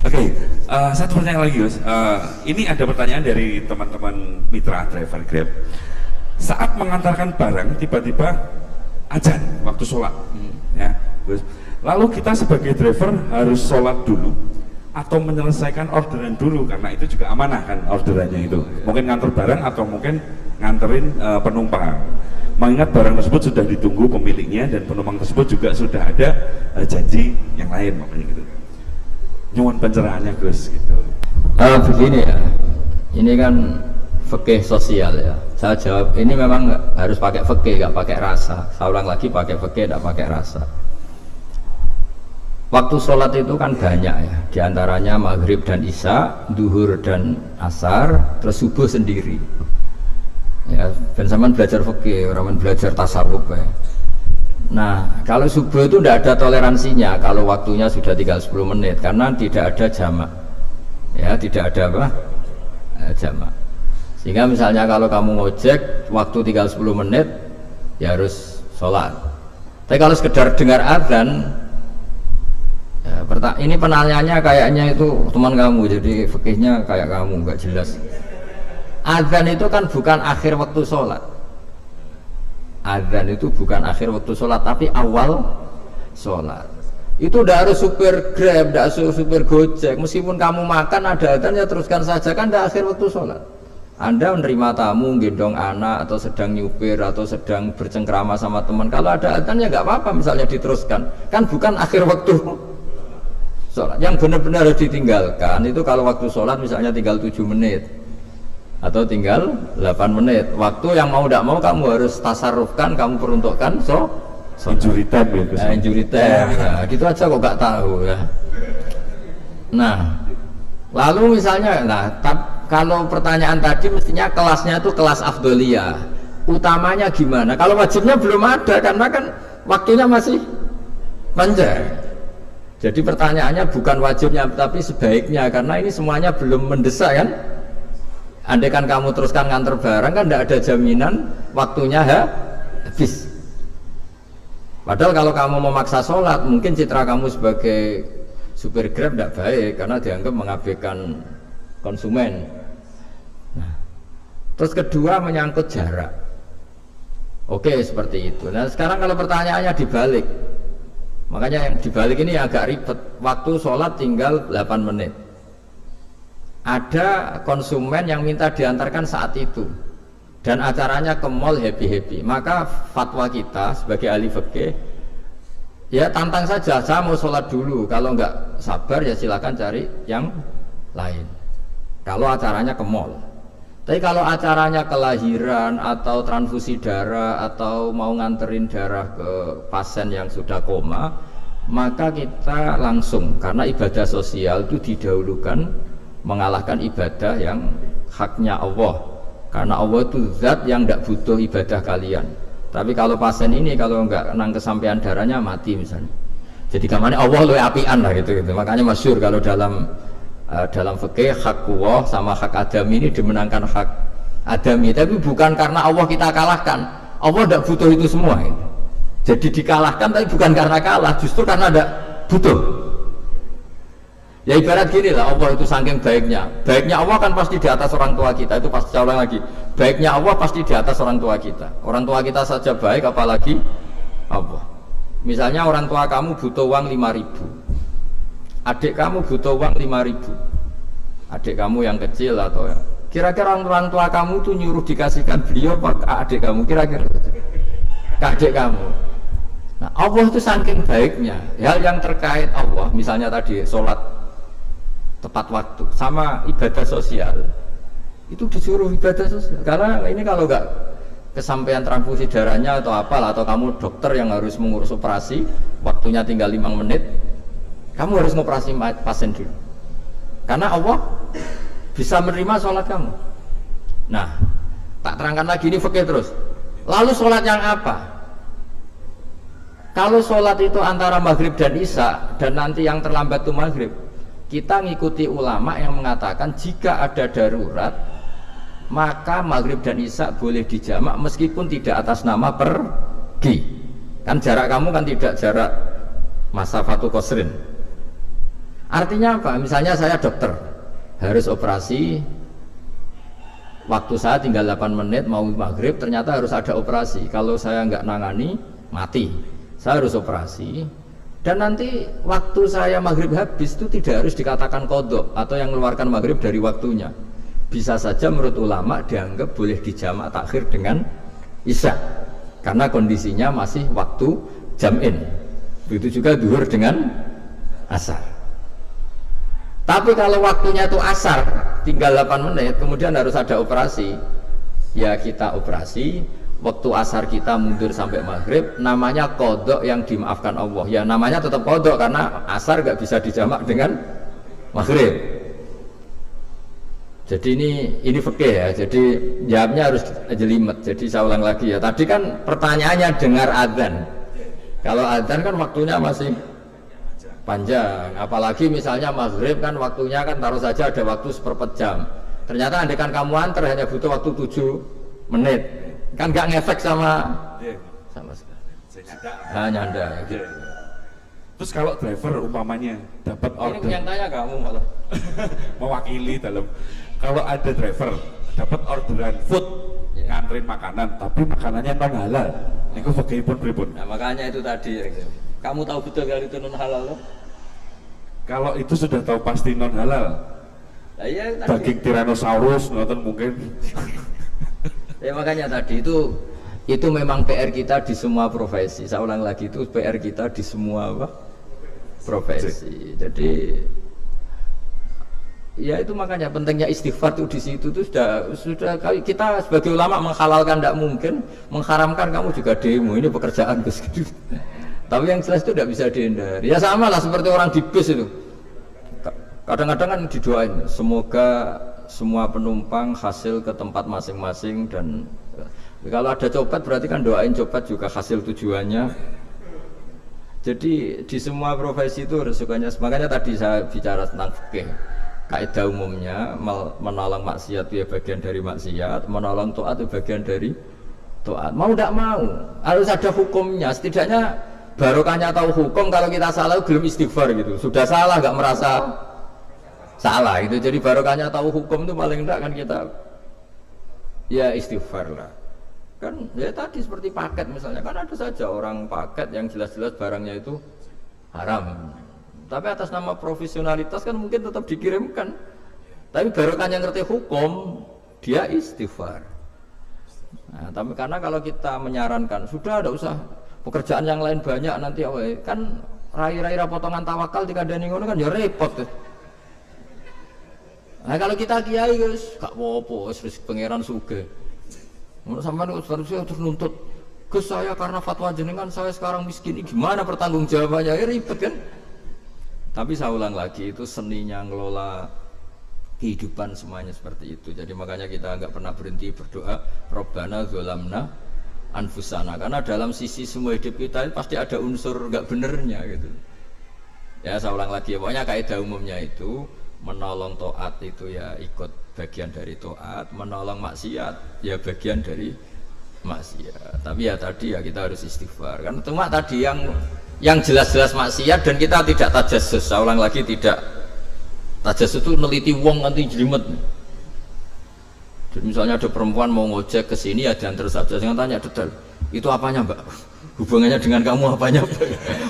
Oke, satu pertanyaan lagi Gus. Ini ada pertanyaan dari teman-teman mitra driver Grab. Saat mengantarkan barang tiba-tiba azan waktu sholat, ya Gus. Lalu kita sebagai driver harus sholat dulu atau menyelesaikan orderan dulu, karena itu juga amanah kan orderannya itu. Mungkin nganter barang atau mungkin nganterin penumpang. Mengingat barang tersebut sudah ditunggu pemiliknya dan penumpang tersebut juga sudah ada janji yang lain, makanya gitu. Nyuwun pencerahannya Gus gitu. Begini ya, ini kan fikih sosial ya. Saya jawab ini memang harus pakai fikih, nggak pakai rasa. Saya ulang lagi, pakai fikih, nggak pakai rasa. Waktu sholat itu kan banyak ya, diantaranya maghrib dan isya, duhur dan asar, terus subuh sendiri. Ya, dan zaman belajar fikih, orang belajar tasawuf ya. Nah, kalau subuh itu tidak ada toleransinya kalau waktunya sudah tinggal 10 menit karena tidak ada jamak. Ya, tidak ada apa? Jamak. Sehingga misalnya kalau kamu ngojek waktu tinggal 10 menit ya harus sholat. Tapi kalau sekedar dengar azan ya, ini penanyanya kayaknya itu teman kamu, jadi fikihnya kayak kamu nggak jelas. Azan itu kan bukan akhir waktu sholat. Azan itu bukan akhir waktu sholat, tapi awal sholat. Itu tidak harus supir Grab, tidak harus supir Gojek. Meskipun kamu makan ada azan ya teruskan saja, kan tidak akhir waktu sholat. Anda menerima tamu, gendong anak, atau sedang nyupir, atau sedang bercengkrama sama teman. Kalau ada azan ya nggak apa-apa, misalnya diteruskan. Kan bukan akhir waktu sholat. Yang benar-benar harus ditinggalkan itu kalau waktu sholat misalnya tinggal 7 menit. Atau tinggal 8 menit. Waktu yang mau tidak mau kamu harus tasarrufkan, kamu peruntukkan injury time ya Gus. Injury time. Nah, gitu aja kok nggak tahu ya. Nah, lalu misalnya, kalau pertanyaan tadi mestinya kelasnya itu kelas afdoliyah. Utamanya gimana? Kalau wajibnya belum ada karena kan waktunya masih panjang. Jadi pertanyaannya bukan wajibnya tapi sebaiknya, karena ini semuanya belum mendesak kan. Andai kan kamu teruskan nganter barang kan tidak ada jaminan waktunya habis. Padahal kalau kamu memaksa sholat, mungkin citra kamu sebagai supir Grab tidak baik karena dianggap mengabaikan konsumen. Nah, terus kedua menyangkut jarak. Oke, seperti itu. Nah sekarang kalau pertanyaannya dibalik, makanya yang dibalik ini agak ribet. Waktu sholat tinggal 8 menit. Ada konsumen yang minta diantarkan saat itu dan acaranya ke mall happy-happy, maka fatwa kita sebagai ahli fikih ya tantang saja, saya mau sholat dulu, kalau nggak sabar ya silakan cari yang lain kalau acaranya ke mall. Tapi kalau acaranya kelahiran atau transfusi darah atau mau nganterin darah ke pasien yang sudah koma, maka kita langsung, karena ibadah sosial itu didahulukan mengalahkan ibadah yang haknya Allah, karena Allah itu zat yang tidak butuh ibadah kalian. Tapi kalau pasien ini kalau nggak nang kesampaian darahnya mati misalnya, jadi kamane Allah luwih apian lah gitu. Makanya masyhur kalau dalam fikih hak Allah sama hak adami ini dimenangkan hak adami, tapi bukan karena Allah kita kalahkan. Allah tidak butuh itu semua gitu. Jadi dikalahkan tapi bukan karena kalah, justru karena tidak butuh. Ya ibarat gini lah, Allah itu saking baiknya Allah kan pasti di atas orang tua kita, itu pasti ulang lagi, baiknya Allah pasti di atas orang tua kita saja baik, apalagi Allah. Misalnya orang tua kamu butuh uang 5.000, adik kamu butuh uang 5.000, adik kamu yang kecil atau ya, kira-kira orang tua kamu tuh nyuruh dikasihkan beliau ke adik kamu, kira-kira ke adik kamu. Nah Allah itu saking baiknya, hal yang terkait Allah, misalnya tadi sholat tepat waktu sama ibadah sosial itu disuruh ibadah sosial, karena ini kalau nggak kesampaian transfusi darahnya atau apalah, atau kamu dokter yang harus mengurus operasi waktunya tinggal 5 menit, kamu harus ngoperasi pasien dulu karena Allah bisa menerima sholat kamu. Nah tak terangkan lagi, ini fikih terus. Lalu sholat yang apa? Kalau sholat itu antara maghrib dan isya dan nanti yang terlambat itu maghrib, kita ngikuti ulama yang mengatakan jika ada darurat maka maghrib dan isya boleh dijamak meskipun tidak atas nama pergi. Kan jarak kamu kan tidak jarak masafatu qasrin. Artinya apa? Misalnya saya dokter, harus operasi, waktu saya tinggal 8 menit mau maghrib, ternyata harus ada operasi. Kalau saya nggak nangani, mati. Saya harus operasi. Dan nanti waktu saya maghrib habis itu tidak harus dikatakan kodok atau yang mengeluarkan maghrib dari waktunya. Bisa saja menurut ulama dianggap boleh dijamak takhir dengan isya, karena kondisinya masih waktu jam'in. Begitu juga duhur dengan asar. Tapi kalau waktunya itu asar, tinggal 8 menit, kemudian harus ada operasi, ya kita operasi, waktu asar kita mundur sampai maghrib, namanya kodok yang dimaafkan Allah. Ya namanya tetap kodok, karena asar gak bisa dijamak dengan maghrib. Jadi ini fikih ya, jadi jawabnya harus jelimet. Jadi saya ulang lagi ya, tadi kan pertanyaannya dengar adzan. Kalau adzan kan waktunya masih panjang, apalagi misalnya maghrib kan waktunya kan taruh saja ada waktu seperempat jam. Ternyata andekan kamu antar hanya butuh waktu 7 menit, kan gak ngefek sama sekali. Nyanda. Gitu. Terus kalau driver umpamanya dapat order, ini yang tanya kamu malah mewakili dalam, kalau ada driver dapat orderan food, nganterin makanan, tapi makanannya non halal, itu bagaimana pripun? Nah makanya itu tadi, kamu tahu betul kalau itu non halal loh? Kalau itu sudah tahu pasti non halal. Nah, iya, daging Tyrannosaurus nonton mungkin. Ya makanya tadi itu memang PR kita di semua profesi. Saya ulang lagi, itu PR kita di semua profesi. Jadi ya itu makanya pentingnya istighfar tuh di situ tuh sudah kita sebagai ulama menghalalkan tidak mungkin, mengharamkan kamu juga demo, ini pekerjaan Gus. Tapi yang jelas itu tidak bisa dihindari. Ya sama lah seperti orang di bis itu. Kadang-kadang kan didoain, semoga semua penumpang hasil ke tempat masing-masing, dan kalau ada copet berarti kan doain copet juga hasil tujuannya. Jadi di semua profesi itu resikonya. Makanya tadi saya bicara tentang fikih. Kaidah umumnya menolong maksiat itu ya bagian dari maksiat, menolong taat itu bagian dari taat. Mau tidak mau harus ada hukumnya. Setidaknya barokahnya tahu hukum, kalau kita salah belum istighfar gitu. Sudah salah nggak merasa salah gitu. Jadi barokahnya tahu hukum itu paling enggak kan kita ya istighfar lah. Kan ya tadi seperti paket misalnya, kan ada saja orang paket yang jelas-jelas barangnya itu haram. Tapi atas nama profesionalitas kan mungkin tetap dikirimkan. Tapi barokahnya ngerti hukum, dia istighfar. Nah, tapi karena kalau kita menyarankan sudah ada usah pekerjaan yang lain banyak nanti kan rai-rai potongan tawakal dikandani ngono kan ya repot tuh. Nah kalau kita kiai guys gak apa-apa wis pangeran sugih. Ngono sampean harusnya terus nuntut Gus saya karena fatwa jenengan saya sekarang miskin, ini gimana pertanggungjawabannya? Ya ribet kan. Tapi saya ulang lagi, itu seninya ngelola kehidupan semuanya seperti itu. Jadi makanya kita nggak pernah berhenti berdoa Rabbana dzolamna anfusana, karena dalam sisi semua hidup kita pasti ada unsur nggak benernya gitu. Ya saya ulang lagi, pokoknya kaidah umumnya itu menolong taat itu ya ikut bagian dari taat, menolong maksiat ya bagian dari maksiat. Tapi ya tadi ya kita harus istighfar. Kan cuma tadi yang jelas-jelas maksiat dan kita tidak tajassus. Saya ulang lagi, tidak tajassus itu neliti wong nanti jelimet. Jadi misalnya ada perempuan mau ngojek ke sini ya diantar saja, jangan tanya detail. Itu apanya mbak? Hubungannya dengan kamu apanya?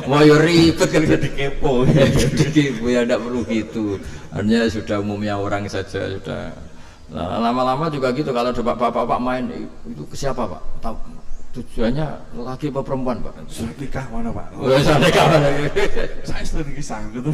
Mau ribet kan jadi kepo. Jadi kepo ya tidak perlu gitu. Artinya sudah umumnya orang saja sudah. Nah, lama-lama juga gitu, kalau ada bapak-bapak main itu ke siapa pak? Tujuannya laki apa perempuan pak? Sudah nikah mana pak? Sudah nikah mana? Saya sudah nikah gitu.